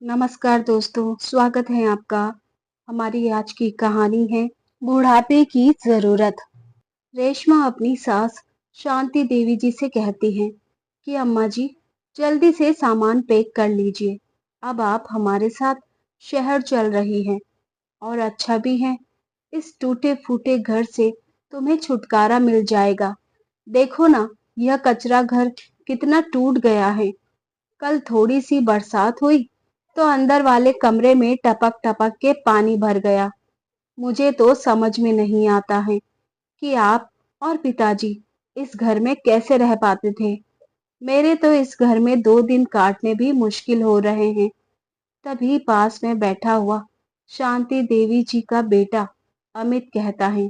नमस्कार दोस्तों, स्वागत है आपका। हमारी आज की कहानी है बुढ़ापे की जरूरत। रेशमा अपनी सास शांति देवी जी से कहती हैं कि अम्मा जी, जल्दी से सामान पैक कर लीजिए। अब आप हमारे साथ शहर चल रही हैं और अच्छा भी है। इस टूटे फूटे घर से तुम्हें छुटकारा मिल जाएगा। देखो ना, यह कचरा घर कितना टूट गया है। कल थोड़ी सी बरसात हुई तो अंदर वाले कमरे में टपक टपक के पानी भर गया। मुझे तो समझ में नहीं आता है कि आप और पिताजी इस घर में कैसे रह पाते थे। मेरे तो इस घर में 2 दिन काटने भी मुश्किल हो रहे हैं। तभी पास में बैठा हुआ शांति देवी जी का बेटा अमित कहता है,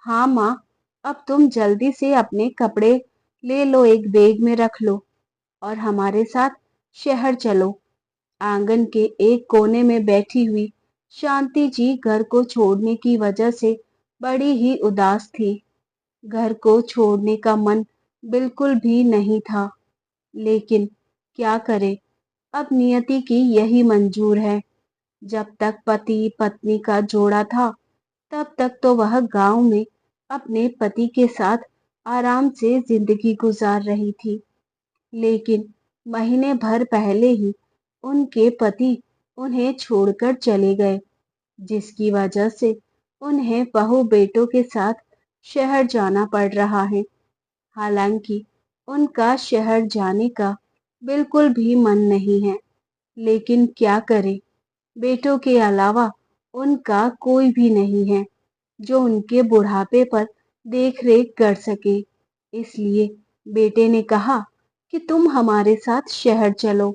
हाँ माँ, अब तुम जल्दी से अपने कपड़े ले लो, एक बैग में रख लो और हमारे साथ शहर चलो। आंगन के एक कोने में बैठी हुई शांति जी घर को छोड़ने की वजह से बड़ी ही उदास थी। घर को छोड़ने का मन बिल्कुल भी नहीं था, लेकिन क्या करे, अब नियति की यही मंजूर है। जब तक पति पत्नी का जोड़ा था, तब तक तो वह गांव में अपने पति के साथ आराम से जिंदगी गुजार रही थी। लेकिन महीने भर पहले ही उनके पति उन्हें छोड़कर चले गए, जिसकी वजह से उन्हें बहू बेटों के साथ शहर जाना पड़ रहा है। हालांकि उनका शहर जाने का बिल्कुल भी मन नहीं है, लेकिन क्या करें, बेटों के अलावा उनका कोई भी नहीं है जो उनके बुढ़ापे पर देख रेख कर सके। इसलिए बेटे ने कहा कि तुम हमारे साथ शहर चलो,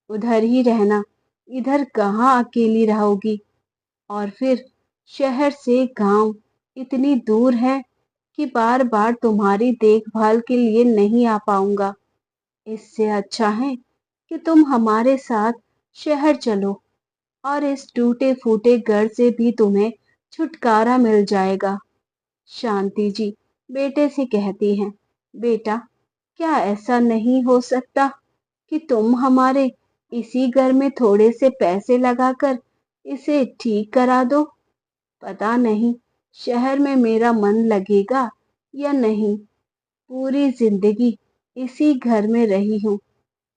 उधर ही रहना, इधर कहाँ अकेली रहोगी। और फिर शहर से गांव इतनी दूर है कि बार बार तुम्हारी देखभाल के लिए नहीं आ पाऊंगा। इससे अच्छा है कि तुम हमारे साथ शहर चलो और इस टूटे फूटे घर से भी तुम्हें छुटकारा मिल जाएगा। शांति जी बेटे से कहती हैं, बेटा, क्या ऐसा नहीं हो सकता कि तुम हमारे इसी घर में थोड़े से पैसे लगाकर इसे ठीक करा दो। पता नहीं शहर में मेरा मन लगेगा या नहीं। पूरी जिंदगी इसी घर में रही हूँ।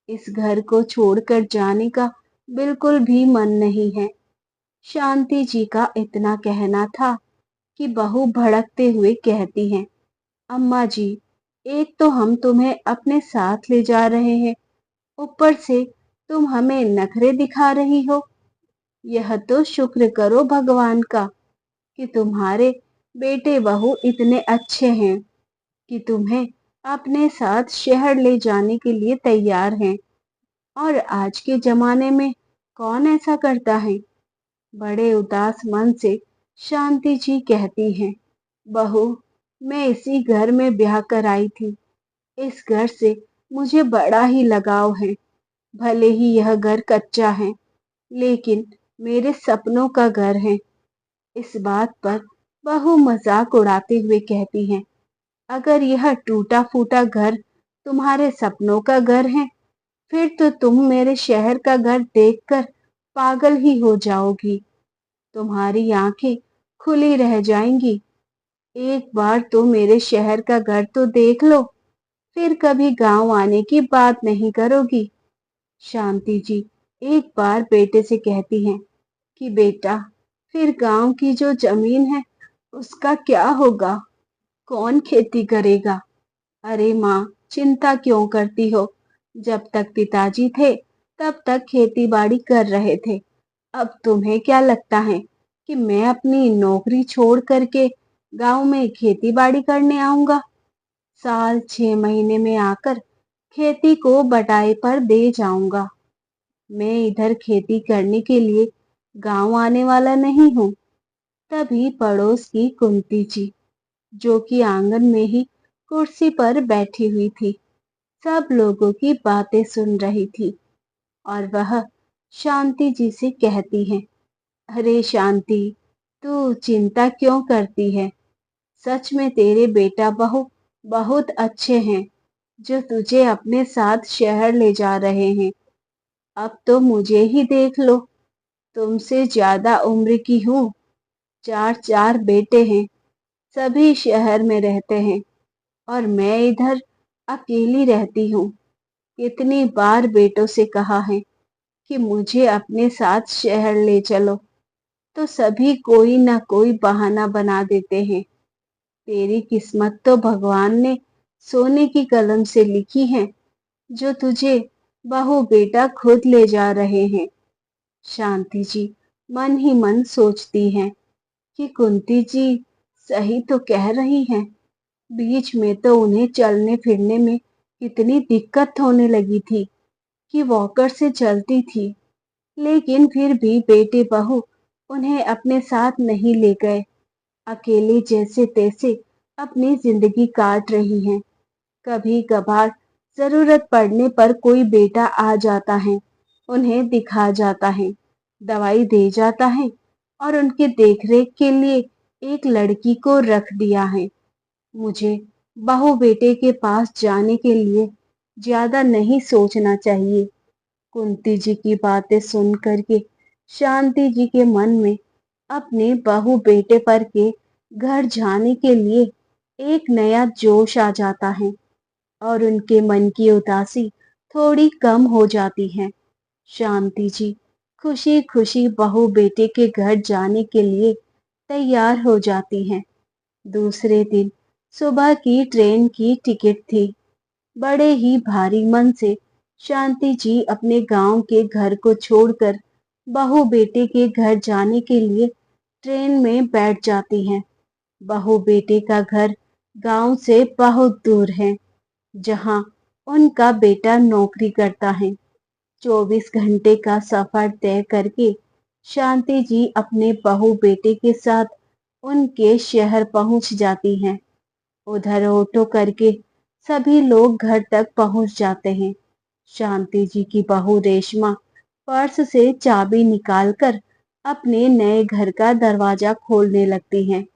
इस घर को छोड़कर जाने का बिल्कुल भी मन नहीं है। शांति जी का इतना कहना था कि बहू भड़कते हुए कहती हैं, अम्मा जी, एक तो हम तुम्हें अपने साथ ले जा रहे हैं, ऊपर से तुम हमें नखरे दिखा रही हो। यह तो शुक्र करो भगवान का कि तुम्हारे बेटे बहू इतने अच्छे हैं कि तुम्हें अपने साथ शहर ले जाने के लिए तैयार हैं। और आज के जमाने में कौन ऐसा करता है। बड़े उदास मन से शांति जी कहती हैं, बहू, मैं इसी घर में ब्याह कर आई थी। इस घर से मुझे बड़ा ही लगाव है। भले ही यह घर कच्चा है, लेकिन मेरे सपनों का घर है। इस बात पर बहू मजाक उड़ाते हुए कहती हैं, अगर यह टूटा फूटा घर तुम्हारे सपनों का घर है, फिर तो तुम मेरे शहर का घर देखकर पागल ही हो जाओगी। तुम्हारी आंखें खुली रह जाएंगी। एक बार तो मेरे शहर का घर तो देख लो, फिर कभी गांव आने की बात नहीं करोगी। शांति जी एक बार बेटे से कहती हैं कि बेटा, फिर गांव की जो जमीन है उसका क्या होगा? कौन खेती करेगा? अरे माँ, चिंता क्यों करती हो? जब तक पिताजी थे तब तक खेती बाड़ी कर रहे थे। अब तुम्हें क्या लगता है कि मैं अपनी नौकरी छोड़ करके गांव में खेती बाड़ी करने आऊंगा? साल 6 महीने में आकर खेती को बटाई पर दे जाऊंगा। मैं इधर खेती करने के लिए गांव आने वाला नहीं हूँ। तभी पड़ोस की कुंती जी, जो कि आंगन में ही कुर्सी पर बैठी हुई थी, सब लोगों की बातें सुन रही थी और वह शांति जी से कहती है, अरे शांति, तू चिंता क्यों करती है? सच में तेरे बेटा बहू बहुत अच्छे हैं जो तुझे अपने साथ शहर ले जा रहे हैं। अब तो मुझे ही देख लो, तुमसे ज्यादा उम्र की हूँ। चार चार बेटे हैं, सभी शहर में रहते हैं और मैं इधर अकेली रहती हूँ। कितनी बार बेटों से कहा है कि मुझे अपने साथ शहर ले चलो, तो सभी कोई ना कोई बहाना बना देते हैं। तेरी किस्मत तो भगवान ने सोने की कलम से लिखी है, जो तुझे बहू बेटा खुद ले जा रहे हैं। शांति जी मन ही मन सोचती हैं कि कुंती जी सही तो कह रही हैं। बीच में तो उन्हें चलने फिरने में इतनी दिक्कत होने लगी थी कि वॉकर से चलती थी, लेकिन फिर भी बेटे बहू उन्हें अपने साथ नहीं ले गए। अकेले जैसे तैसे अपनी जिंदगी काट रही हैं। कभी कभार जरूरत पड़ने पर कोई बेटा आ जाता है, उन्हें दिखा जाता है, दवाई दे जाता है और उनके देखरेख के लिए एक लड़की को रख दिया है। मुझे बहू बेटे के पास जाने के लिए ज्यादा नहीं सोचना चाहिए। कुंती जी की बातें सुन करके शांति जी के मन में अपने बहू बेटे पर के घर जाने के लिए एक नया जोश आ जाता है और उनके मन की उदासी थोड़ी कम हो जाती है। शांति जी खुशी खुशी बहू बेटे के घर जाने के लिए तैयार हो जाती हैं। दूसरे दिन सुबह की ट्रेन की टिकट थी। बड़े ही भारी मन से शांति जी अपने गांव के घर को छोड़कर बहू बेटे के घर जाने के लिए ट्रेन में बैठ जाती हैं। बहू बेटे का घर गांव से बहुत दूर है, जहां उनका बेटा नौकरी करता है। 24 घंटे का सफर तय करके शांति जी अपने बहू बेटे के साथ उनके शहर पहुंच जाती हैं। उधर ऑटो करके सभी लोग घर तक पहुंच जाते हैं। शांति जी की बहू रेशमा पर्स से चाबी निकालकर अपने नए घर का दरवाजा खोलने लगती हैं।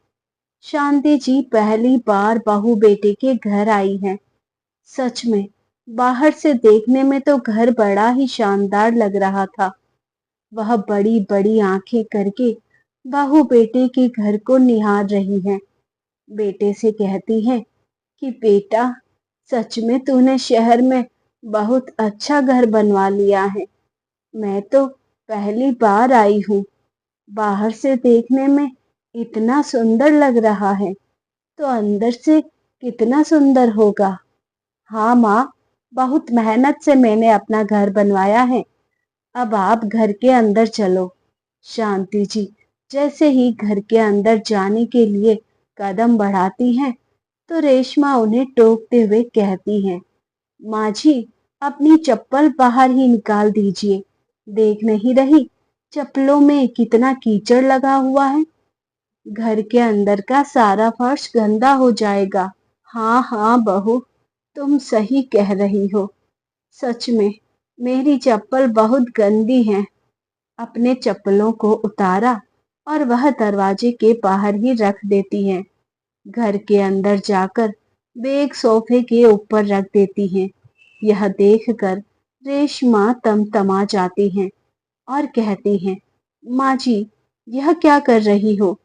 शांति जी पहली बार बहू बेटे के घर आई हैं। सच में बाहर से देखने में तो घर बड़ा ही शानदार लग रहा था। वह बड़ी बड़ी आंखें करके बहू बेटे के घर को निहार रही है। बेटे से कहती है कि बेटा, सच में तूने शहर में बहुत अच्छा घर बनवा लिया है। मैं तो पहली बार आई हूँ। बाहर से देखने में इतना सुंदर लग रहा है, तो अंदर से कितना सुंदर होगा। हाँ माँ, बहुत मेहनत से मैंने अपना घर बनवाया है। अब आप घर के अंदर चलो। शांति जी जैसे ही घर के अंदर जाने के लिए कदम बढ़ाती हैं, तो रेशमा उन्हें टोकते हुए कहती है, माँ जी, अपनी चप्पल बाहर ही निकाल दीजिए। देख नहीं रही चप्पलों में कितना कीचड़ लगा हुआ है। घर के अंदर का सारा फर्श गंदा हो जाएगा। हाँ हाँ बहू, तुम सही कह रही हो। सच में मेरी चप्पल बहुत गंदी है। अपने चप्पलों को उतारा और वह दरवाजे के बाहर ही रख देती है। घर के अंदर जाकर बैग सोफे के ऊपर रख देती हैं। यह देखकर रेशमा तमा जाती हैं और कहती हैं, माँ जी, यह क्या कर रही हो?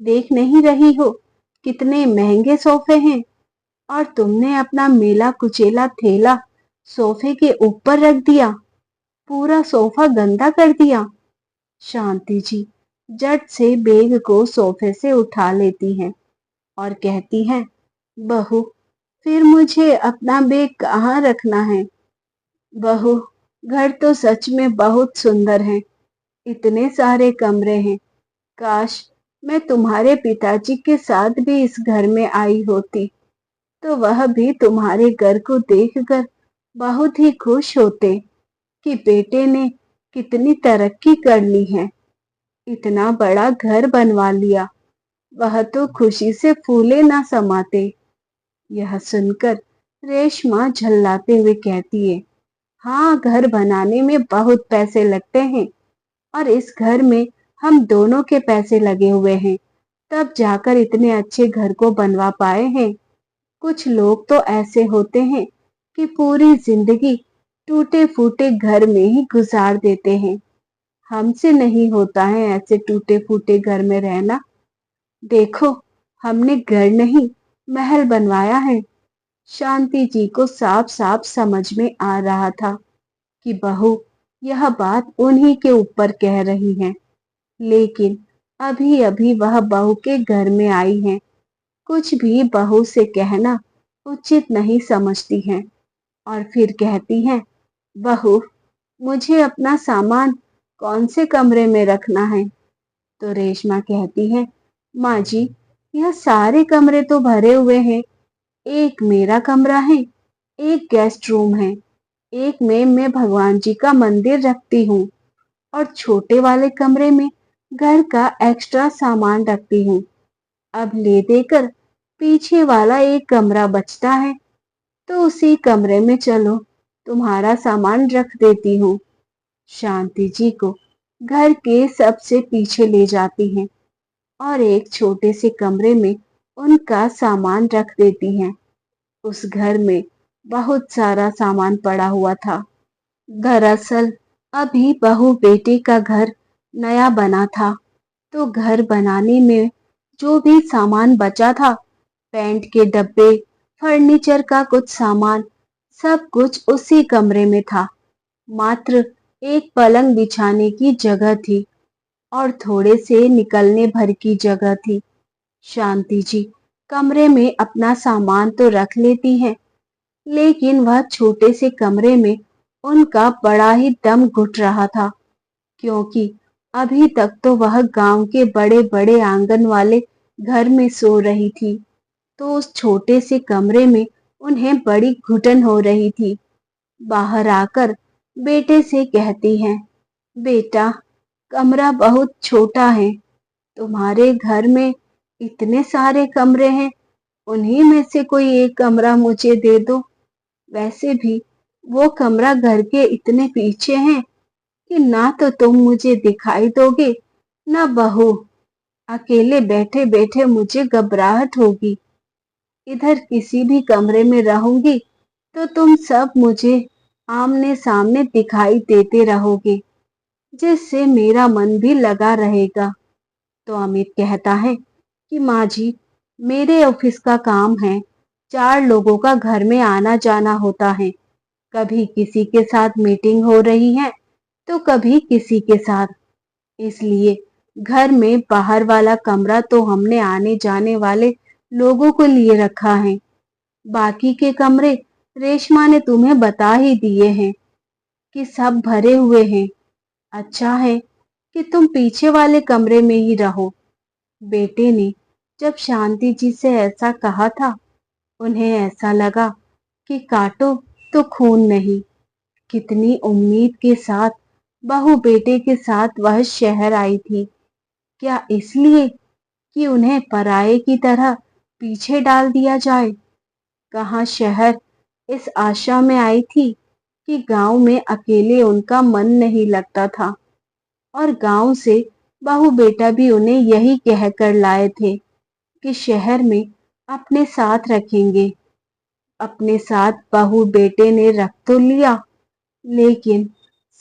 देख नहीं रही हो कितने महंगे सोफे हैं, और तुमने अपना मेला कुचेला थैला सोफे के ऊपर रख दिया। पूरा सोफा गंदा कर दिया। शांति जी झट से बैग को सोफे से उठा लेती हैं और कहती हैं, बहू, फिर मुझे अपना बैग कहाँ रखना है? बहू, घर तो सच में बहुत सुंदर है। इतने सारे कमरे हैं। काश मैं तुम्हारे पिताजी के साथ भी इस घर में आई होती, तो वह भी तुम्हारे घर को देखकर बहुत ही खुश होते कि बेटे ने कितनी तरक्की कर ली है, इतना बड़ा घर बनवा लिया। वह तो खुशी से फूले ना समाते। यह सुनकर रेशमा झल्लाते हुए कहती है, हाँ, घर बनाने में बहुत पैसे लगते हैं और इस घर में हम दोनों के पैसे लगे हुए हैं, तब जाकर इतने अच्छे घर को बनवा पाए हैं। कुछ लोग तो ऐसे होते हैं कि पूरी जिंदगी टूटे फूटे घर में ही गुजार देते हैं। हमसे नहीं होता है ऐसे टूटे फूटे घर में रहना। देखो, हमने घर नहीं महल बनवाया है। शांति जी को साफ साफ समझ में आ रहा था कि बहू यह बात उन्हीं के ऊपर कह रही है, लेकिन अभी अभी वह बहू के घर में आई है, कुछ भी बहू से कहना उचित नहीं समझती हैं और फिर कहती हैं, बहू मुझे अपना सामान कौन से कमरे में रखना है? तो रेशमा कहती है, माँ जी यह सारे कमरे तो भरे हुए हैं। एक मेरा कमरा है, एक गेस्ट रूम है, एक में मैं भगवान जी का मंदिर रखती हूँ और छोटे वाले कमरे में घर का एक्स्ट्रा सामान रखती हूँ। अब ले देकर पीछे वाला एक कमरा बचता है, तो उसी कमरे में चलो तुम्हारा सामान रख देती हूँ। शांति जी को घर के सबसे पीछे ले जाती हैं और एक छोटे से कमरे में उनका सामान रख देती हैं। उस घर में बहुत सारा सामान पड़ा हुआ था। दरअसल अभी बहू बेटे का घर नया बना था, तो घर बनाने में जो भी सामान बचा था, पेंट के डब्बे, फर्नीचर का कुछ सामान, सब कुछ उसी कमरे में था। मात्र एक पलंग बिछाने की जगह थी और थोड़े से निकलने भर की जगह थी। शांति जी कमरे में अपना सामान तो रख लेती हैं, लेकिन वह छोटे से कमरे में उनका बड़ा ही दम घुट रहा था, क्योंकि अभी तक तो वह गांव के बड़े बड़े आंगन वाले घर में सो रही थी, तो उस छोटे से कमरे में उन्हें बड़ी घुटन हो रही थी। बाहर आकर बेटे से कहती हैं, बेटा कमरा बहुत छोटा है, तुम्हारे घर में इतने सारे कमरे हैं, उन्हीं में से कोई एक कमरा मुझे दे दो। वैसे भी वो कमरा घर के इतने पीछे है कि ना तो तुम मुझे दिखाई दोगे, ना बहू। अकेले बैठे बैठे मुझे घबराहट होगी। इधर किसी भी कमरे में रहूंगी तो तुम सब मुझे आमने सामने दिखाई देते रहोगे, जिससे मेरा मन भी लगा रहेगा। तो अमित कहता है कि माँ जी मेरे ऑफिस का काम है, 4 लोगों का घर में आना जाना होता है। कभी किसी के साथ मीटिंग हो रही है तो कभी किसी के साथ, इसलिए घर में बाहर वाला कमरा तो हमने आने जाने वाले लोगों को लिए रखा है। बाकी के कमरे रेशमा ने तुम्हें बता ही दिए हैं कि सब भरे हुए हैं। अच्छा है कि तुम पीछे वाले कमरे में ही रहो। बेटे ने जब शांति जी से ऐसा कहा था, उन्हें ऐसा लगा कि काटो तो खून नहीं। कितनी उम्मीद के साथ बहू बेटे के साथ वह शहर आई थी। क्या इसलिए कि उन्हें पराये की तरह पीछे डाल दिया जाए? कहाँ शहर इस आशा में आई थी कि गांव में अकेले उनका मन नहीं लगता था, और गांव से बहू बेटा भी उन्हें यही कह कर लाए थे कि शहर में अपने साथ रखेंगे। अपने साथ बहू बेटे ने रख तो लिया, लेकिन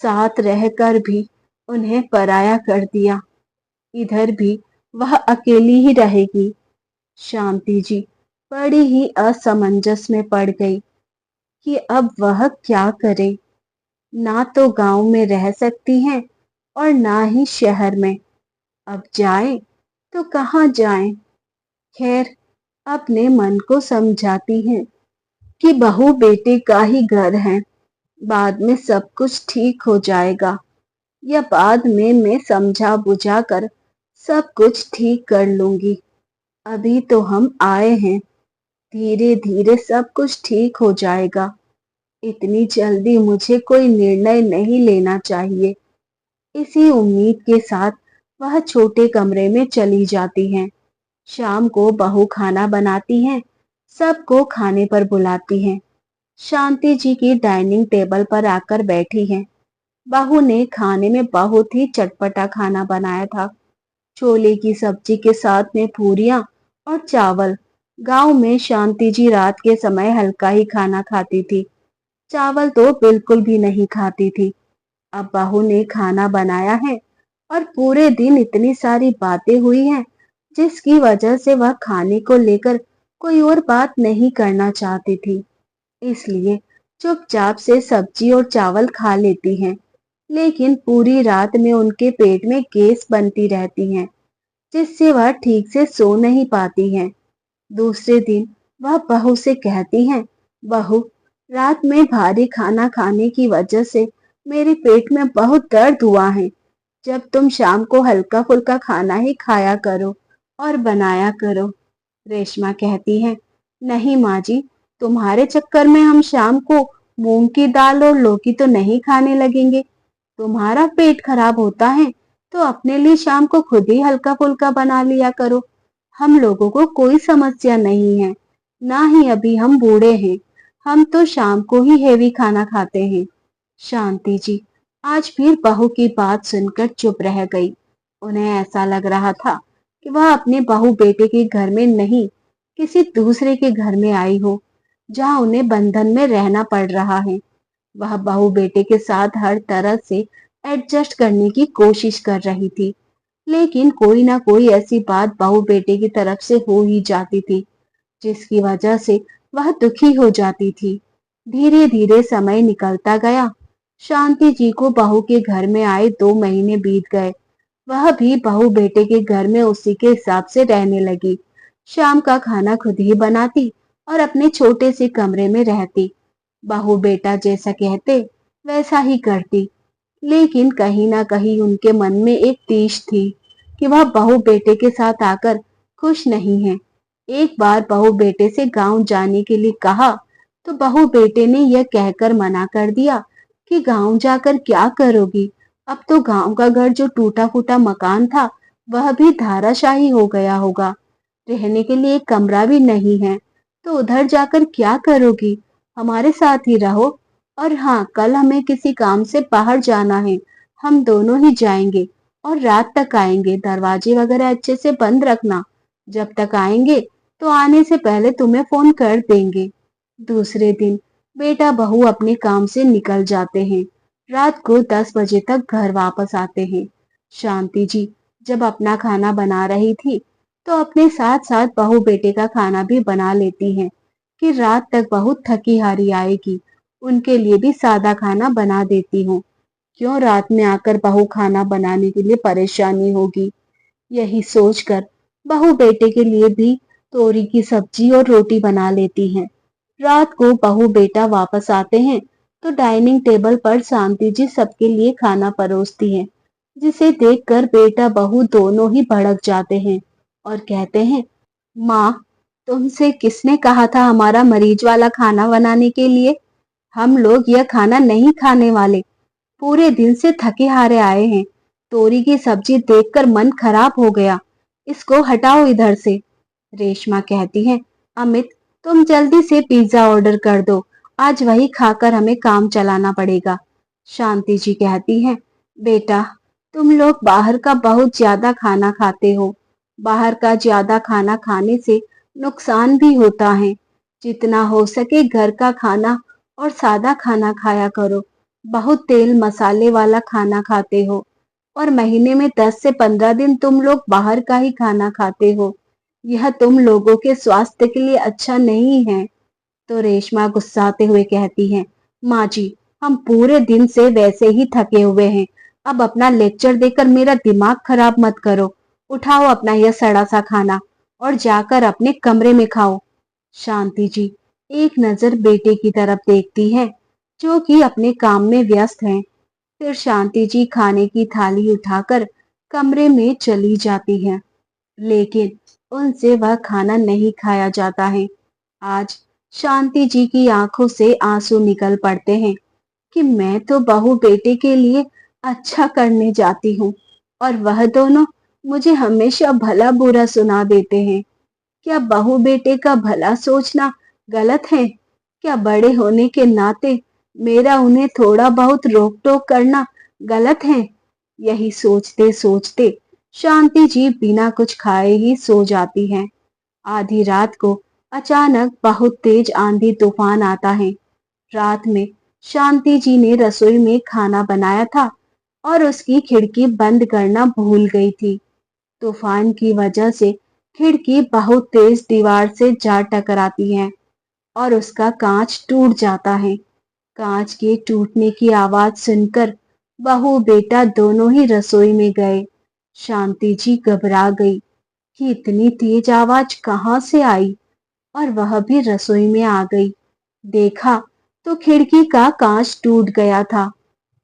साथ रहकर भी उन्हें पराया कर दिया। इधर भी वह अकेली ही रहेगी। शांति जी बड़ी ही असमंजस में पड़ गई कि अब वह क्या करे। ना तो गांव में रह सकती हैं और ना ही शहर में। अब जाए तो कहाँ जाए? खैर अपने मन को समझाती हैं कि बहू बेटे का ही घर है, बाद में सब कुछ ठीक हो जाएगा, या बाद में मैं समझा बुझा कर सब कुछ ठीक कर लूंगी। अभी तो हम आए हैं, धीरे धीरे सब कुछ ठीक हो जाएगा। इतनी जल्दी मुझे कोई निर्णय नहीं लेना चाहिए। इसी उम्मीद के साथ वह छोटे कमरे में चली जाती हैं। शाम को बहू खाना बनाती हैं, सबको खाने पर बुलाती हैं। शांति जी की डाइनिंग टेबल पर आकर बैठी हैं। बहू ने खाने में बहुत ही चटपटा खाना बनाया था। छोले की सब्जी के साथ में पूरियां और चावल। गांव में शांति जी रात के समय हल्का ही खाना खाती थी। चावल तो बिल्कुल भी नहीं खाती थी। अब बहू ने खाना बनाया है और पूरे दिन इतनी सारी बातें हुई हैं जिसकी वजह से वह खाने को लेकर कोई और बात नहीं करना चाहती थी। इसलिए चुपचाप से सब्जी और चावल खा लेती हैं, लेकिन पूरी रात में उनके पेट में गैस बनती रहती है जिससे वह ठीक से सो नहीं पाती हैं। दूसरे दिन वह बहू से कहती हैं, बहू, रात में भारी खाना खाने की वजह से मेरे पेट में बहुत दर्द हुआ है। जब तुम शाम को हल्का फुल्का खाना ही खाया करो और बनाया करो। रेशमा कहती है, नहीं माँ जी, तुम्हारे चक्कर में हम शाम को मूंग की दाल और लौकी तो नहीं खाने लगेंगे। तुम्हारा पेट खराब होता है तो अपने लिए शाम को खुद ही हल्का फुल्का बना लिया करो। हम लोगों को कोई समस्या नहीं है, ना ही अभी हम बूढ़े हैं। हम तो शाम को ही हेवी खाना खाते हैं। शांति जी आज फिर बहू की बात सुनकर चुप रह गई। उन्हें ऐसा लग रहा था कि वह अपने बहू बेटे के घर में नहीं, किसी दूसरे के घर में आई हो, जहां उन्हें बंधन में रहना पड़ रहा है। वह बहू बेटे के साथ हर तरह से एडजस्ट करने की कोशिश कर रही थी, लेकिन कोई ना कोई ऐसी बात बहू बेटे की तरफ से हो ही जाती थी जिसकी वजह से वह दुखी हो जाती थी। धीरे धीरे समय निकलता गया। शांति जी को बहू के घर में आए 2 महीने बीत गए। वह भी बहू बेटे के घर में उसी के हिसाब से रहने लगी। शाम का खाना खुद ही बनाती और अपने छोटे से कमरे में रहती। बहू बेटा जैसा कहते वैसा ही करती, लेकिन कहीं ना कहीं उनके मन में एक टीस थी कि वह बहू बेटे के साथ आकर खुश नहीं है। एक बार बहू बेटे से गांव जाने के लिए कहा तो बहू बेटे ने यह कहकर मना कर दिया कि गांव जाकर क्या करोगी। अब तो गांव का घर जो टूटा फूटा मकान था वह भी धाराशाही हो गया होगा। रहने के लिए एक कमरा भी नहीं है, तो उधर जाकर क्या करोगी। हमारे साथ ही रहो। और हाँ, कल हमें किसी काम से बाहर जाना है। हम दोनों ही जाएंगे और रात तक आएंगे। दरवाजे वगैरह अच्छे से बंद रखना। जब तक आएंगे तो आने से पहले तुम्हें फोन कर देंगे। दूसरे दिन बेटा बहू अपने काम से निकल जाते हैं। रात को 10 बजे तक घर वापस आते हैं। शांति जी जब अपना खाना बना रही थी तो अपने साथ साथ बहू बेटे का खाना भी बना लेती हैं कि रात तक बहुत थकी हारी आएगी। उनके लिए भी सादा खाना बना देती हूँ। क्यों रात में आकर बहू खाना बनाने के लिए परेशानी होगी। यही सोचकर बहू बेटे के लिए भी तोरी की सब्जी और रोटी बना लेती हैं। रात को बहू बेटा वापस आते हैं तो डाइनिंग टेबल पर शांति जी सबके लिए खाना परोसती हैं, जिसे देखकर बेटा बहू दोनों ही भड़क जाते हैं और कहते हैं, माँ, तुमसे किसने कहा था हमारा मरीज वाला खाना बनाने के लिए। हम लोग यह खाना नहीं खाने वाले। पूरे दिन से थके हारे आए हैं। तोरी की सब्जी देखकर मन खराब हो गया। इसको हटाओ इधर से। रेशमा कहती है, अमित, तुम जल्दी से पिज्जा ऑर्डर कर दो। आज वही खाकर हमें काम चलाना पड़ेगा। शांति जी कहती है, बेटा, तुम लोग बाहर का बहुत ज्यादा खाना खाते हो। बाहर का ज्यादा खाना खाने से नुकसान भी होता है। जितना हो सके घर का खाना और सादा खाना खाया करो। बहुत तेल मसाले वाला खाना खाते हो और महीने में 10 से 15 दिन तुम लोग बाहर का ही खाना खाते हो। यह तुम लोगों के स्वास्थ्य के लिए अच्छा नहीं है। तो रेशमा गुस्साते हुए कहती है, माँ जी, हम पूरे दिन से वैसे ही थके हुए हैं। अब अपना लेक्चर देकर मेरा दिमाग खराब मत करो। उठाओ अपना यह सड़ा सा खाना और जाकर अपने कमरे में खाओ। शांति जी एक नजर बेटे की तरफ देखती है जो कि अपने काम में व्यस्त हैं। फिर शांति जी खाने की थाली उठाकर कमरे में चली जाती है, लेकिन उनसे वह खाना नहीं खाया जाता है। आज शांति जी की आंखों से आंसू निकल पड़ते हैं कि मैं तो बहू बेटे के लिए अच्छा करने जाती हूँ और वह दोनों मुझे हमेशा भला बुरा सुना देते हैं। क्या बहू बेटे का भला सोचना गलत है। क्या बड़े होने के नाते मेरा उन्हें थोड़ा बहुत रोक टोक करना गलत है। यही सोचते सोचते शांति जी बिना कुछ खाए ही सो जाती हैं। आधी रात को अचानक बहुत तेज आंधी तूफान आता है। रात में शांति जी ने रसोई में खाना बनाया था और उसकी खिड़की बंद करना भूल गई थी। तूफान की वजह से खिड़की बहुत तेज दीवार से जा टकराती है और उसका कांच टूट जाता है। कांच के टूटने की आवाज सुनकर बहू बेटा दोनों ही रसोई में गए। शांति जी घबरा गई कि इतनी तेज आवाज कहाँ से आई और वह भी रसोई में आ गई। देखा तो खिड़की का कांच टूट गया था,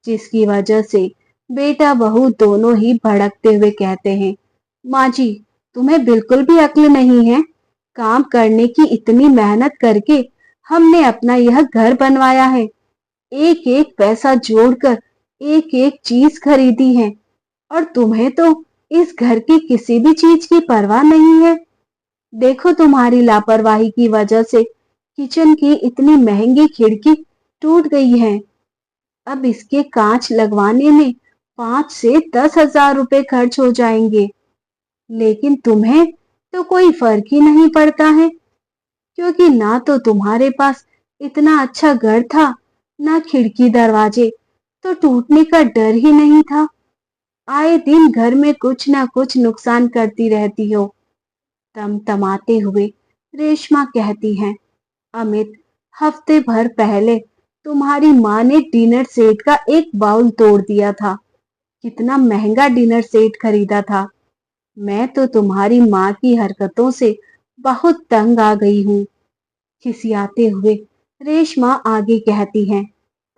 जिसकी वजह से बेटा बहू दोनों ही भड़कते हुए कहते हैं, माँ जी, तुम्हें बिल्कुल भी अक्ल नहीं है। काम करने की इतनी मेहनत करके हमने अपना यह घर बनवाया है, एक एक पैसा जोड़कर एक एक चीज खरीदी है, और तुम्हें तो इस घर की किसी भी चीज की परवाह नहीं है। देखो, तुम्हारी लापरवाही की वजह से किचन की इतनी महंगी खिड़की टूट गई है। अब इसके कांच लगवाने में 5 से 10 हजार रुपए खर्च हो जाएंगे। लेकिन तुम्हें तो कोई फर्क ही नहीं पड़ता है, क्योंकि ना तो तुम्हारे पास इतना अच्छा घर था, ना खिड़की दरवाजे तो टूटने का डर ही नहीं था। आए दिन घर में कुछ ना कुछ नुकसान करती रहती हो। तमतमाते हुए रेशमा कहती हैं, अमित, हफ्ते भर पहले तुम्हारी माँ ने डिनर सेट का एक बाउल तोड़ दिया था। कितना महंगा डिनर सेट खरीदा था। मैं तो तुम्हारी माँ की हरकतों से बहुत तंग आ गई हूँ। खिसियाते हुए रेशमा आगे कहती हैं,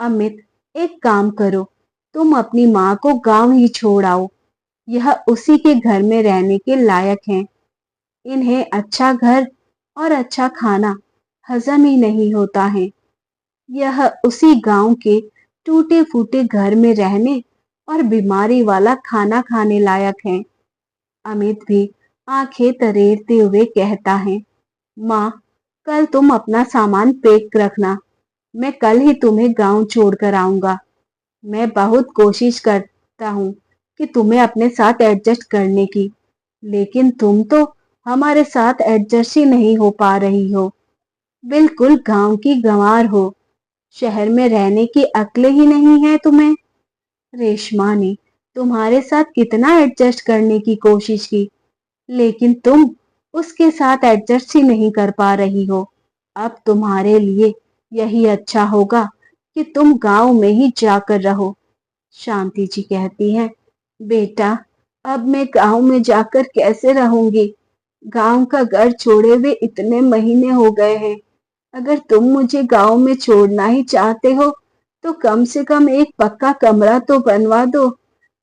अमित, एक काम करो, तुम अपनी माँ को गांव ही छोड़ आओ। यह उसी के घर में रहने के लायक हैं। इन्हें अच्छा घर और अच्छा खाना हजम ही नहीं होता है। यह उसी गांव के टूटे फूटे घर में रहने और बीमारी वाला खाना खाने लायक है। अमित भी आंखें तरेरते हुए कहता है, माँ, कल तुम अपना सामान पैक रखना। मैं कल ही तुम्हें गांव छोड़कर आऊंगा। मैं बहुत कोशिश करता हूँ कि तुम्हें अपने साथ एडजस्ट करने की, लेकिन तुम तो हमारे साथ एडजस्ट ही नहीं हो पा रही हो। बिल्कुल गांव की गंवार हो। शहर में रहने की अक्ल ही नहीं है तुम्हें। रेशमा ने तुम्हारे साथ कितना एडजस्ट करने की कोशिश की, लेकिन तुम उसके साथ एडजस्ट ही नहीं कर पा रही हो। अब तुम्हारे लिए यही अच्छा होगा कि तुम गांव में ही जाकर रहो। शांति जी कहती हैं, बेटा, अब मैं गांव में जाकर कैसे रहूंगी? गांव का घर छोड़े हुए इतने महीने हो गए हैं। अगर तुम मुझे गांव में छोड़ना ही चाहते हो तो कम से कम एक पक्का कमरा तो बनवा दो,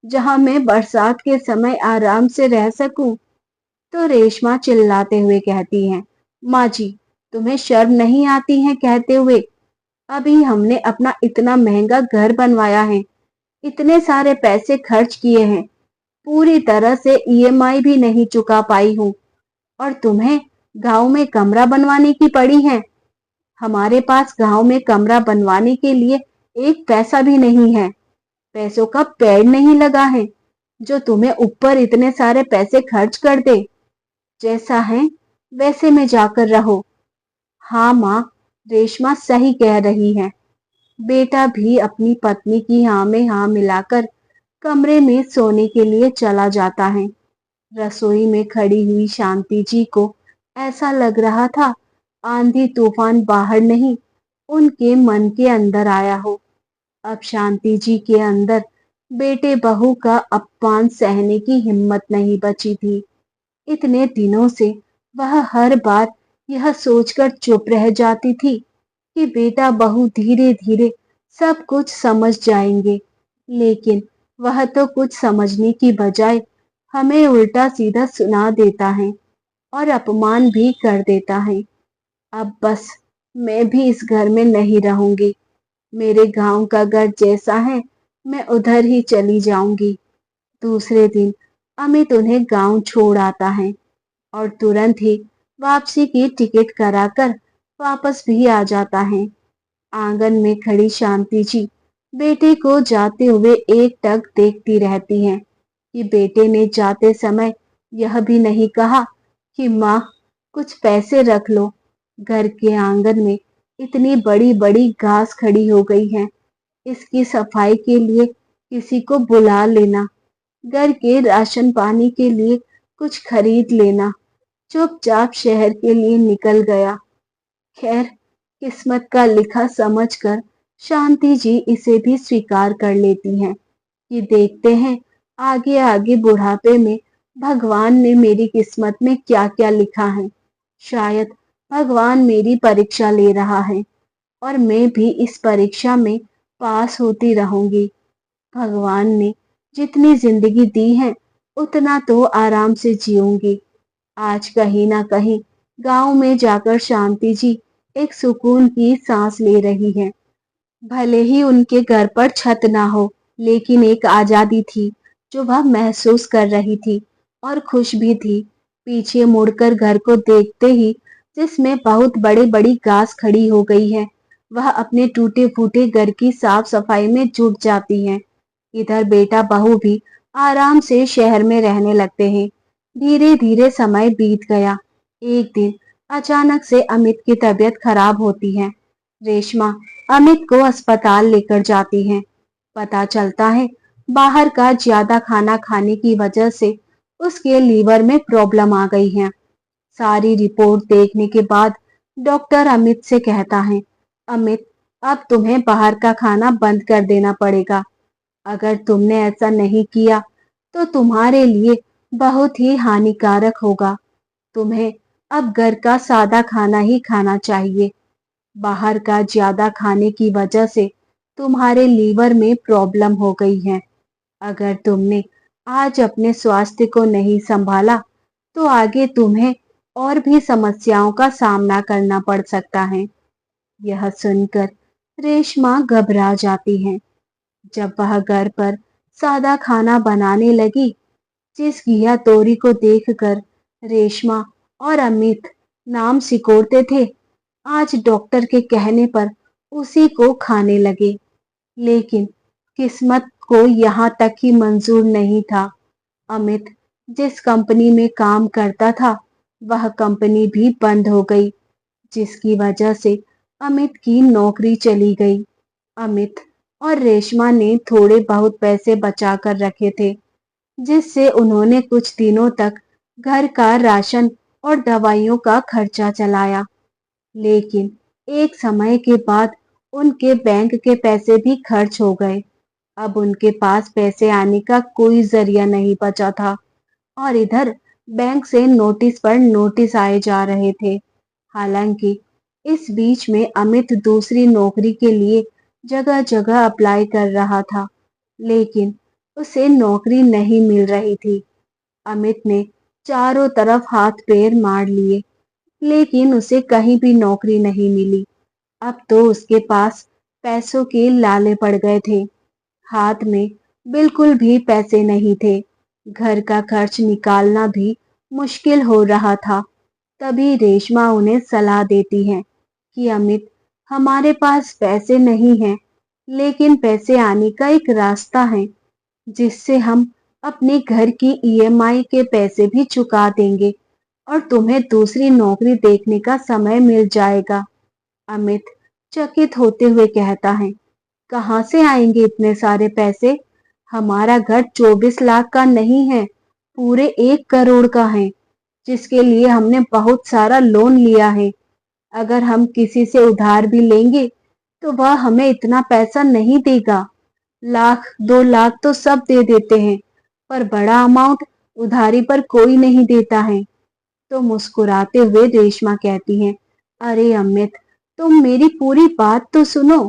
जहां मैं बरसात के समय आराम से रह सकूं। तो रेशमा चिल्लाते हुए कहती हैं, माँ जी, तुम्हें शर्म नहीं आती है कहते हुए? अभी हमने अपना इतना महंगा घर बनवाया है, इतने सारे पैसे खर्च किए हैं, पूरी तरह से ईएमआई भी नहीं चुका पाई हूँ, और तुम्हें गांव में कमरा बनवाने की पड़ी है। हमारे पास गांव में कमरा बनवाने के लिए एक पैसा भी नहीं है। पैसों का पेड़ नहीं लगा है जो तुम्हें ऊपर इतने सारे पैसे खर्च कर दे। जैसा है वैसे में जाकर रहो। हाँ माँ, रेशमा सही कह रही है। बेटा भी अपनी पत्नी की हाँ में हाँ मिलाकर कमरे में सोने के लिए चला जाता है। रसोई में खड़ी हुई शांति जी को ऐसा लग रहा था आंधी तूफान बाहर नहीं, उनके मन के अंदर आया हो। अब शांति जी के अंदर बेटे बहू का अपमान सहने की हिम्मत नहीं बची थी। इतने दिनों से वह हर बार यह सोचकर चुप रह जाती थी कि बेटा बहू धीरे धीरे सब कुछ समझ जाएंगे, लेकिन वह तो कुछ समझने की बजाय हमें उल्टा सीधा सुना देता है और अपमान भी कर देता है। अब बस मैं भी इस घर में नहीं रहूंगी। मेरे गांव का घर जैसा है, मैं उधर ही चली जाऊंगी। दूसरे दिन अमित उन्हें गांव छोड़ आता है और तुरंत ही वापसी की टिकट कराकर वापस भी आ जाता है। आंगन में खड़ी शांति जी बेटे को जाते हुए एक टक देखती रहती हैं कि बेटे ने जाते समय यह भी नहीं कहा कि माँ, कुछ पैसे रख लो। घर के आंगन में इतनी बड़ी बड़ी घास खड़ी हो गई है। इसकी सफाई के लिए किसी को बुला लेना, घर के राशन पानी के लिए कुछ खरीद लेना। चुपचाप शहर के लिए निकल गया। खैर, किस्मत का लिखा समझकर शांति जी इसे भी स्वीकार कर लेती हैं कि देखते हैं आगे आगे बुढ़ापे में भगवान ने मेरी किस्मत में क्या क्या लिखा है। शायद भगवान मेरी परीक्षा ले रहा है और मैं भी इस परीक्षा में पास होती रहूंगी। भगवान ने जितनी जिंदगी दी है उतना तो आराम से जीऊंगी। आज कहीं ना कहीं गांव में जाकर शांति जी एक सुकून की सांस ले रही हैं। भले ही उनके घर पर छत ना हो, लेकिन एक आजादी थी जो वह महसूस कर रही थी और खुश भी थी। पीछे मुड़कर घर को देखते ही, जिसमें बहुत बड़ी बड़ी घास खड़ी हो गई है, वह अपने टूटे फूटे घर की साफ सफाई में जुट जाती हैं। इधर बेटा बहू भी आराम से शहर में रहने लगते हैं। धीरे धीरे समय बीत गया। एक दिन अचानक से अमित की तबीयत खराब होती है। रेशमा अमित को अस्पताल लेकर जाती हैं। पता चलता है बाहर का ज्यादा खाना खाने की वजह से उसके लीवर में प्रॉब्लम आ गई है। सारी रिपोर्ट देखने के बाद डॉक्टर अमित से कहता है, अमित, अब तुम्हें बाहर का खाना बंद कर देना पड़ेगा। अगर तुमने ऐसा नहीं किया तो तुम्हारे लिए बहुत ही हानिकारक होगा। तुम्हें अब घर का सादा खाना ही खाना चाहिए। बाहर का ज्यादा खाने की वजह से तुम्हारे लीवर में प्रॉब्लम हो गई है। अगर तुमने आज अपने स्वास्थ्य को नहीं संभाला तो आगे तुम्हें और भी समस्याओं का सामना करना पड़ सकता है। यह सुनकर रेशमा घबरा जाती है। जब वह घर पर सादा खाना बनाने लगी, जिस घिया तोरी को देखकर रेशमा और अमित नाम सिकोड़ते थे, आज डॉक्टर के कहने पर उसी को खाने लगे। लेकिन किस्मत को यहाँ तक ही मंजूर नहीं था। अमित जिस कंपनी में काम करता था, वह कंपनी भी बंद हो गई, जिसकी वजह से अमित की नौकरी चली गई। अमित और रेशमा ने थोड़े बहुत पैसे बचा कर रखे थे, जिससे उन्होंने कुछ दिनों तक घर का राशन और दवाइयों का खर्चा चलाया। लेकिन एक समय के बाद उनके बैंक के पैसे भी खर्च हो गए। अब उनके पास पैसे आने का कोई जरिया नहीं बचा था और इधर बैंक से नोटिस पर नोटिस आए जा रहे थे। हालांकि इस बीच में अमित दूसरी नौकरी के लिए जगह जगह अप्लाई कर रहा था, लेकिन उसे नौकरी नहीं मिल रही थी। अमित ने चारों तरफ हाथ पैर मार लिए, लेकिन उसे कहीं भी नौकरी नहीं मिली। अब तो उसके पास पैसों के लाले पड़ गए थे। हाथ में बिल्कुल भी पैसे नहीं थे। घर का खर्च निकालना भी मुश्किल हो रहा था। तभी रेशमा उन्हें सलाह देती है कि अमित, हमारे पास पैसे नहीं हैं, लेकिन पैसे आने का एक रास्ता है, जिससे हम अपने घर की ईएमआई के पैसे भी चुका देंगे और तुम्हें दूसरी नौकरी देखने का समय मिल जाएगा। अमित चकित होते हुए कहता है, कहाँ से आएंगे इतने सारे पैसे? हमारा घर 24 लाख का नहीं है, पूरे 1 करोड़ का है, जिसके लिए हमने बहुत सारा लोन लिया है। अगर हम किसी से उधार भी लेंगे तो वह हमें इतना पैसा नहीं देगा। 1 लाख 2 लाख तो सब दे देते हैं, पर बड़ा अमाउंट उधारी पर कोई नहीं देता है। तो मुस्कुराते हुए रेशमा कहती हैं, अरे अमित, तुम मेरी पूरी बात तो सुनो।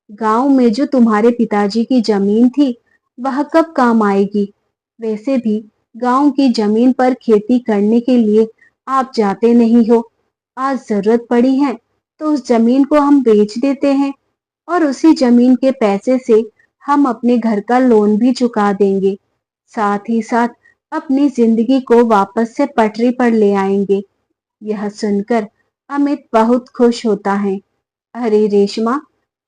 गांव में जो तुम्हारे पिताजी की जमीन थी, वह कब काम आएगी? वैसे भी गांव की जमीन पर खेती करने के लिए आप जाते नहीं हो। आज जरूरत पड़ी है तो उस जमीन को हम बेच देते हैं और उसी जमीन के पैसे से हम अपने घर का लोन भी चुका देंगे। साथ ही साथ अपनी जिंदगी को वापस से पटरी पर ले आएंगे। यह सुनकर अमित बहुत खुश होता है। अरे रेशमा,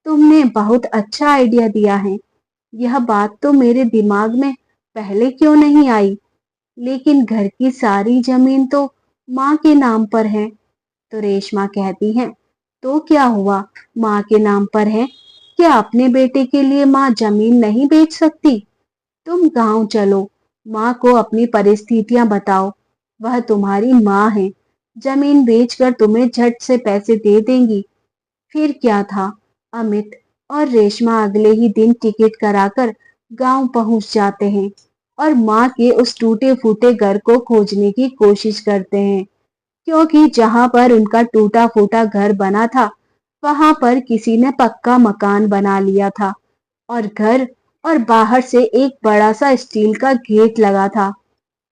तुमने बहुत अच्छा आइडिया दिया है। यह बात तो मेरे दिमाग में पहले क्यों नहीं आई? लेकिन घर की सारी जमीन तो माँ के नाम पर है। तो रेशमा कहती है, तो क्या हुआ, माँ के नाम पर है, क्या अपने बेटे के लिए माँ जमीन नहीं बेच सकती? तुम गांव चलो, माँ को अपनी परिस्थितियां बताओ। वह तुम्हारी माँ है, जमीन बेचकर तुम्हें झट से पैसे दे देंगी। फिर क्या था, अमित और रेशमा अगले ही दिन टिकट कराकर गांव पहुंच जाते हैं और माँ के उस टूटे फूटे घर को खोजने की कोशिश करते हैं, क्योंकि जहां पर उनका टूटा फूटा घर बना था, वहां पर किसी ने पक्का मकान बना लिया था और घर और बाहर से एक बड़ा सा स्टील का गेट लगा था।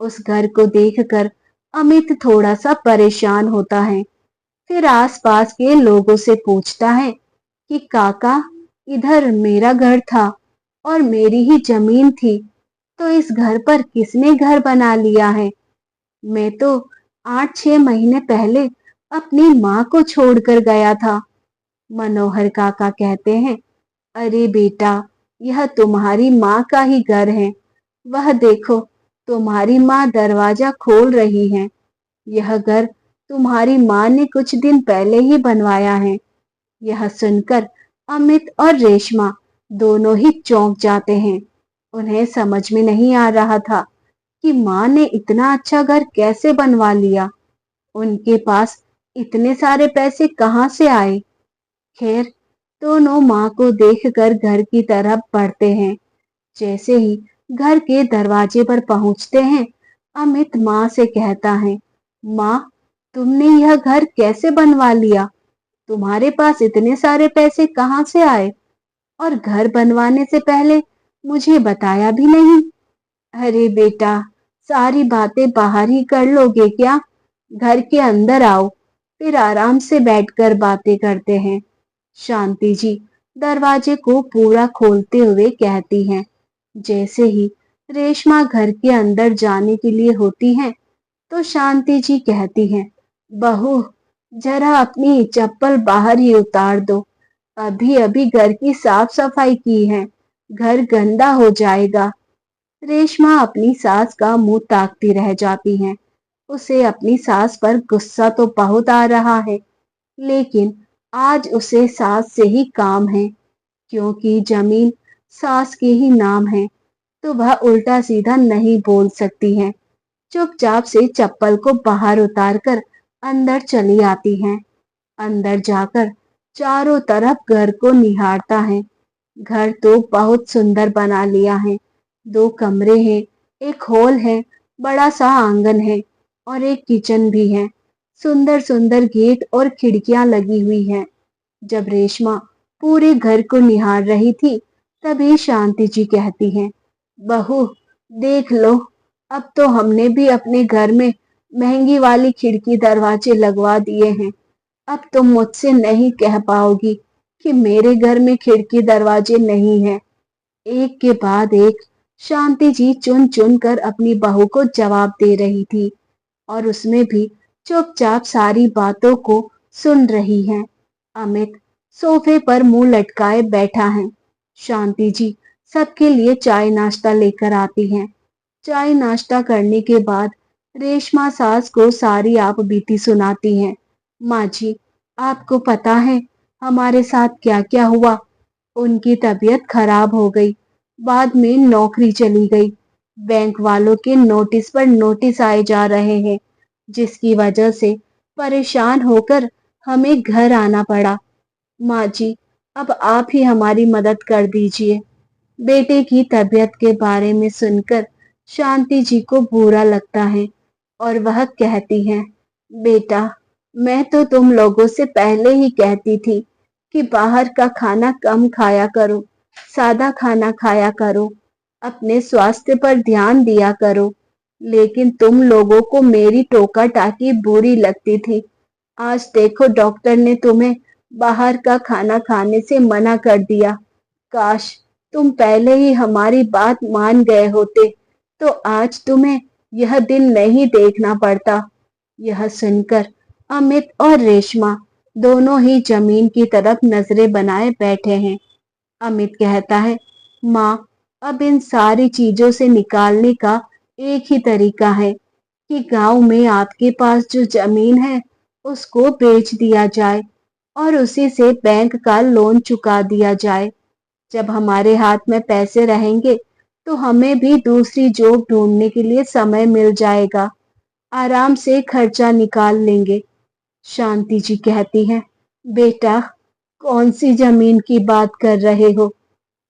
उस घर को देखकर अमित थोड़ा सा परेशान होता है। फिर आसपास के लोगों से पूछता है कि काका, इधर मेरा घर था और मेरी ही जमीन थी, तो इस घर पर किसने घर बना लिया है? मैं तो 8-6 महीने पहले अपनी माँ को छोड़कर गया था। मनोहर काका कहते हैं, अरे बेटा, यह तुम्हारी माँ का ही घर है। वह देखो, तुम्हारी माँ दरवाजा खोल रही है। यह घर तुम्हारी माँ ने कुछ दिन पहले ही बनवाया है। यह सुनकर अमित और रेशमा दोनों ही चौंक जाते हैं। उन्हें समझ में नहीं आ रहा था कि माँ ने इतना अच्छा घर कैसे बनवा लिया। उनके पास इतने सारे पैसे कहाँ से आए? खैर, दोनों माँ को देखकर घर की तरफ बढ़ते हैं। जैसे ही घर के दरवाजे पर पहुंचते हैं, अमित माँ से कहता है, माँ, तुमने यह घर कैसे बनवा लिया? तुम्हारे पास इतने सारे पैसे कहाँ से आए? और घर बनवाने से पहले मुझे बताया भी नहीं। अरे बेटा, सारी बातें बाहर ही कर लोगे क्या? घर के अंदर आओ, फिर आराम से बैठकर बातें करते हैं। शांति जी दरवाजे को पूरा खोलते हुए कहती हैं। जैसे ही रेशमा घर के अंदर जाने के लिए होती है, तो शांति जी कहती हैं, बहू, जरा अपनी चप्पल बाहर ही उतार दो। अभी अभी घर की साफ सफाई की है, घर गंदा हो जाएगा। रेशमा अपनी सास का मुंह ताकती रह जाती हैं। उसे अपनी सास पर गुस्सा तो बहुत आ रहा है, लेकिन आज उसे सास से ही काम है, क्योंकि जमीन सास के ही नाम है, तो वह उल्टा सीधा नहीं बोल सकती है। चुपचाप से चप्पल को बाहर उतारकर अंदर चली आती हैं। अंदर जाकर चारों तरफ घर को निहारता है। घर तो बहुत सुंदर बना लिया है। 2 कमरे हैं, एक हॉल है, बड़ा सा आंगन है और एक किचन भी है। सुंदर सुंदर गेट और खिड़कियां लगी हुई हैं। जब रेशमा पूरे घर को निहार रही थी, तभी शांति जी कहती हैं, बहू, देख लो, अब तो हमने भी अपने घर में महंगी वाली खिड़की दरवाजे लगवा दिए हैं। अब तुम मुझसे नहीं कह पाओगी कि मेरे घर में खिड़की दरवाजे नहीं है। एक के बाद एक शांति जी चुन चुन कर अपनी बहू को जवाब दे रही थी और उसमें भी चुपचाप सारी बातों को सुन रही है। अमित सोफे पर मुंह लटकाए बैठा है। शांति जी सबके लिए चाय नाश्ता लेकर आती हैं। चाय नाश्ता करने के बाद रेशमा सास को सारी आप बीती सुनाती हैं। माँ जी, आपको पता है हमारे साथ क्या क्या हुआ? उनकी तबीयत खराब हो गई, बाद में नौकरी चली गई। बैंक वालों के नोटिस पर नोटिस आए जा रहे हैं, जिसकी वजह से परेशान होकर हमें घर आना पड़ा। माँ जी, अब आप ही हमारी मदद कर दीजिए। बेटे की तबीयत के बारे में सुनकर शांति जी को बुरा लगता है और वह कहती हैं, बेटा, मैं तो तुम लोगों से पहले ही कहती थी कि बाहर का खाना कम खाया करो, सादा खाना खाया करो, अपने स्वास्थ्य पर ध्यान दिया करो। लेकिन तुम लोगों को मेरी टोका टाकी बुरी लगती थी। आज देखो, डॉक्टर ने तुम्हें बाहर का खाना खाने से मना कर दिया। काश तुम पहले ही हमारी बात मान गए होते, तो आज तुम्हें यह दिन नहीं देखना पड़ता। यह सुनकर अमित और रेशमा दोनों ही जमीन की तरफ नजरें बनाए बैठे हैं। अमित कहता है, माँ, अब इन सारी चीजों से निकालने का एक ही तरीका है कि गांव में आपके पास जो जमीन है, उसको बेच दिया जाए और उसी से बैंक का लोन चुका दिया जाए। जब हमारे हाथ में पैसे रहेंगे तो हमें भी दूसरी जॉब ढूंढने के लिए समय मिल जाएगा। आराम से खर्चा निकाल लेंगे। शांति जी कहती हैं, बेटा, कौन सी जमीन की बात कर रहे हो?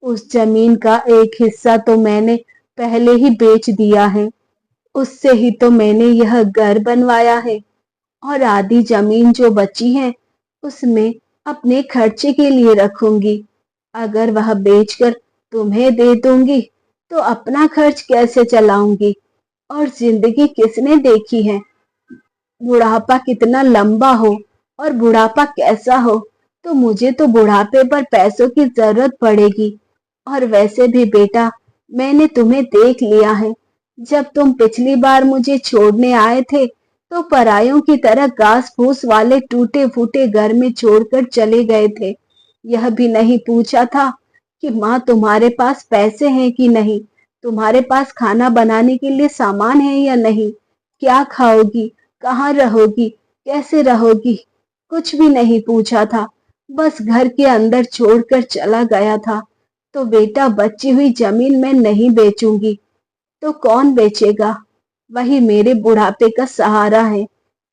उस जमीन का एक हिस्सा तो मैंने पहले ही बेच दिया है। उससे ही तो मैंने यह घर बनवाया है। और आधी जमीन जो बची है उसमें अपने खर्चे के लिए रखूंगी। अगर वह बेचकर तुम्हें दे दूंगी तो अपना खर्च कैसे चलाऊंगी? और जिंदगी किसने देखी है? बुढ़ापा कितना लंबा हो और बुढ़ापा कैसा हो, तो मुझे तो बुढ़ापे पर पैसों की जरूरत पड़ेगी। और वैसे भी बेटा, मैंने तुम्हें देख लिया है। जब तुम पिछली बार मुझे छोड़ने आए थे तो परायों की तरह घास फूस वाले टूटे फूटे घर में छोड़कर चले गए थे। यह भी नहीं पूछा था कि माँ तुम्हारे पास पैसे हैं कि नहीं, तुम्हारे पास खाना बनाने के लिए सामान है या नहीं, क्या खाओगी, कहाँ रहोगी, कैसे रहोगी, कुछ भी नहीं पूछा था। बस घर के अंदर छोड़कर चला गया था। तो बेटा, बची हुई जमीन मैं नहीं बेचूंगी तो कौन बेचेगा? वही मेरे बुढ़ापे का सहारा है।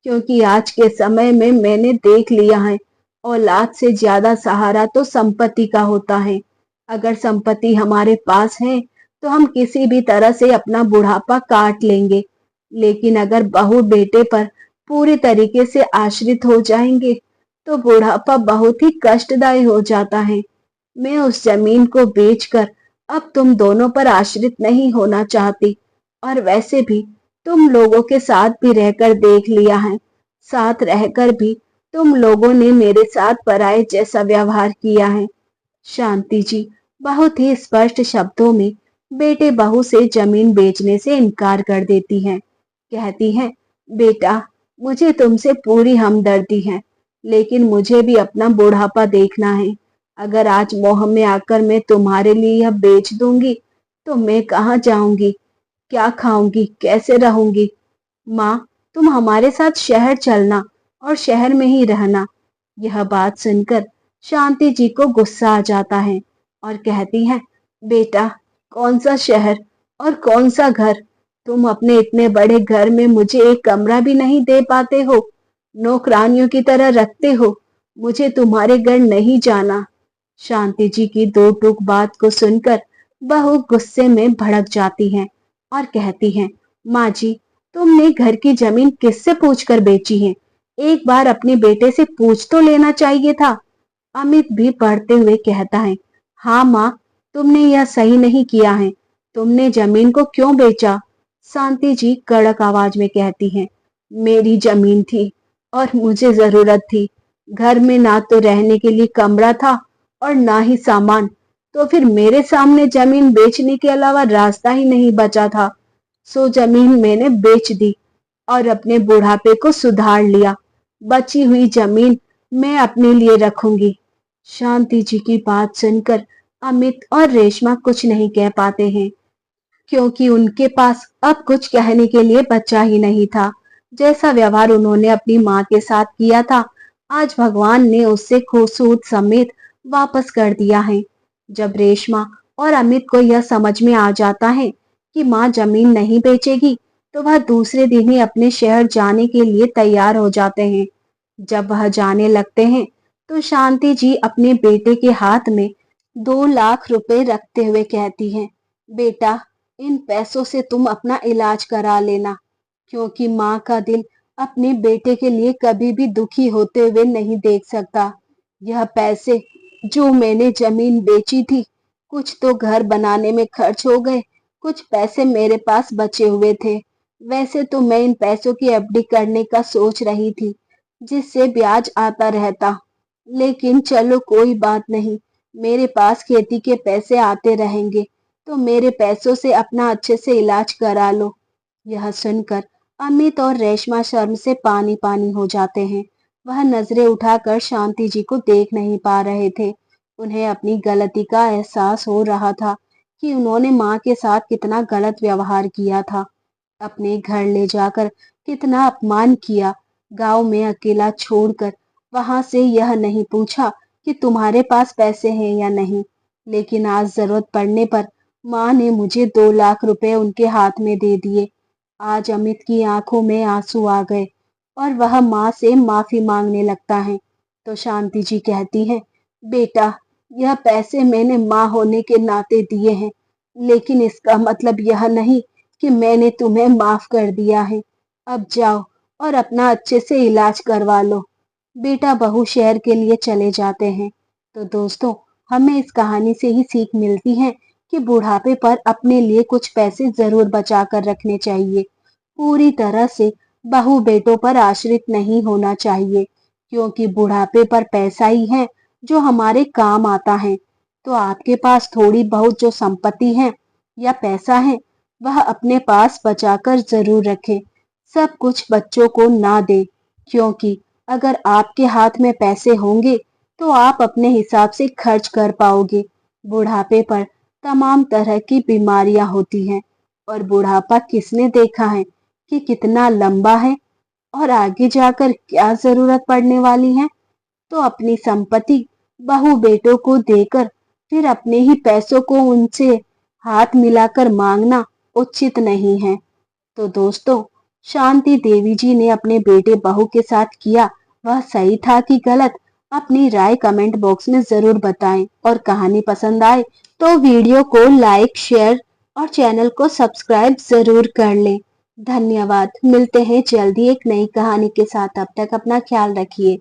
क्योंकि आज के समय में मैंने देख लिया है, औलाद से ज्यादा सहारा तो संपत्ति का होता है। अगर संपत्ति हमारे पास है तो हम किसी भी तरह से अपना बुढ़ापा काट लेंगे। लेकिन अगर बहू बेटे पर पूरी तरीके से आश्रित हो जाएंगे तो बुढ़ापा बहुत ही कष्टदायी हो जाता है। मैं उस जमीन को बेचकर अब तुम दोनों पर आश्रित नहीं होना चाहती। और वैसे भी तुम लोगों के साथ भी रहकर देख लिया है। साथ रहकर भी तुम लोगों ने मेरे साथ पराये जैसा व्यवहार किया है। शांति जी बहुत ही स्पष्ट शब्दों में बेटे बहू से जमीन बेचने से इनकार कर देती हैं। कहती हैं, बेटा, मुझे तुमसे पूरी हमदर्दी है, लेकिन मुझे भी अपना बुढ़ापा देखना है। अगर आज मोह में आकर मैं तुम्हारे लिए यह बेच दूंगी तो मैं कहाँ जाऊंगी, क्या खाऊंगी, कैसे रहूंगी? माँ, तुम हमारे साथ शहर चलना और शहर में ही रहना। यह बात सुनकर शांति जी को गुस्सा आ जाता है और कहती हैं, बेटा, कौन सा शहर और कौन सा घर? तुम अपने इतने बड़े घर में मुझे एक कमरा भी नहीं दे पाते हो, नौकरानियों की तरह रखते हो। मुझे तुम्हारे घर नहीं जाना। शांति जी की दो टूक बात को सुनकर बहू गुस्से में भड़क जाती है और कहती है, माँ जी, तुमने घर की जमीन किससे पूछकर बेची है? एक बार अपने बेटे से पूछ तो लेना चाहिए था। अमित भी पढ़ते हुए कहता है, हाँ माँ, तुमने यह सही नहीं किया है। तुमने जमीन को क्यों बेचा? शांति जी कड़क आवाज में कहती हैं, मेरी जमीन थी और मुझे जरूरत थी। घर में ना तो रहने के लिए कमरा था और ना ही सामान। तो फिर मेरे सामने जमीन बेचने के अलावा रास्ता ही नहीं बचा था। सो जमीन मैंने बेच दी और अपने बुढ़ापे को सुधार लिया। बची हुई जमीन मैं अपने लिए रखूंगी। शांति जी की बात सुनकर अमित और रेशमा कुछ नहीं कह पाते हैं, क्योंकि उनके पास अब कुछ कहने के लिए बचा ही नहीं था। जैसा व्यवहार उन्होंने अपनी माँ के साथ किया था, आज भगवान ने उससे सूद समेत वापस कर दिया है। जब रेशमा और अमित को यह समझ में आ जाता है कि माँ जमीन नहीं बेचेगी, तो वह दूसरे दिन ही अपने शहर जाने के लिए तैयार हो जाते हैं। जब वह जाने लगते हैं तो शांति जी अपने बेटे के हाथ में 2 लाख रुपए रखते हुए कहती हैं, बेटा, इन पैसों से तुम अपना इलाज करा लेना। क्योंकि माँ का दिल अपने बेटे के लिए कभी भी दुखी होते हुए नहीं देख सकता। यह पैसे जो मैंने जमीन बेची थी, कुछ तो घर बनाने में खर्च हो गए, कुछ पैसे मेरे पास बचे हुए थे। वैसे तो मैं इन पैसों की एफडी करने का सोच रही थी, जिससे ब्याज आता रहता। लेकिन चलो कोई बात नहीं, मेरे पास खेती के पैसे आते रहेंगे, तो मेरे पैसों से अपना अच्छे से इलाज करा लो। यह सुनकर अमित और रेशमा शर्म से पानी पानी हो जाते हैं। वह नजरें उठाकर शांति जी को देख नहीं पा रहे थे। उन्हें अपनी गलती का एहसास हो रहा था कि उन्होंने माँ के साथ कितना गलत व्यवहार किया था, अपने घर ले जाकर कितना अपमान किया, गांव में अकेला छोड़कर वहां से यह नहीं पूछा कि तुम्हारे पास पैसे हैं या नहीं। लेकिन आज जरूरत पड़ने पर माँ ने मुझे 2 लाख रुपए उनके हाथ में दे दिए। आज अमित की आंखों में आंसू आ गए और वह माँ से माफी मांगने लगता है। तो शांति जी कहती हैं, बेटा, यह पैसे मैंने माँ होने के नाते दिए हैं, लेकिन इसका मतलब यह नहीं कि मैंने तुम्हें माफ कर दिया है। अब जाओ और अपना अच्छे से इलाज करवा लो। बेटा बहू शहर के लिए चले जाते हैं। तो दोस्तों, हमें इस कहानी से ही सीख मिलती है कि बुढ़ापे पर अपने लिए कुछ पैसे जरूर बचा कर रखने चाहिए। पूरी तरह से बहू बेटों पर आश्रित नहीं होना चाहिए, क्योंकि बुढ़ापे पर पैसा ही है जो हमारे काम आता है। तो आपके पास थोड़ी बहुत जो संपत्ति है या पैसा है, वह अपने पास बचाकर जरूर रखें। सब कुछ बच्चों को ना दे, क्योंकि अगर आपके हाथ में पैसे होंगे तो आप अपने हिसाब से खर्च कर पाओगे। बुढ़ापे पर तमाम तरह की बीमारियां होती हैं, और बुढ़ापा किसने देखा है कि कितना लंबा है और आगे जाकर क्या जरूरत पड़ने वाली है। तो अपनी संपत्ति बहू बेटों को देकर फिर अपने ही पैसों को उनसे हाथ मिलाकर मांगना उचित नहीं है। तो दोस्तों, शांति देवी जी ने अपने बेटे बहू के साथ किया, वह सही था कि गलत? अपनी राय कमेंट बॉक्स में जरूर बताएं, और कहानी पसंद आए तो वीडियो को लाइक, शेयर और चैनल को सब्सक्राइब जरूर कर लें। धन्यवाद। मिलते हैं जल्दी एक नई कहानी के साथ। अब तक अपना ख्याल रखिए।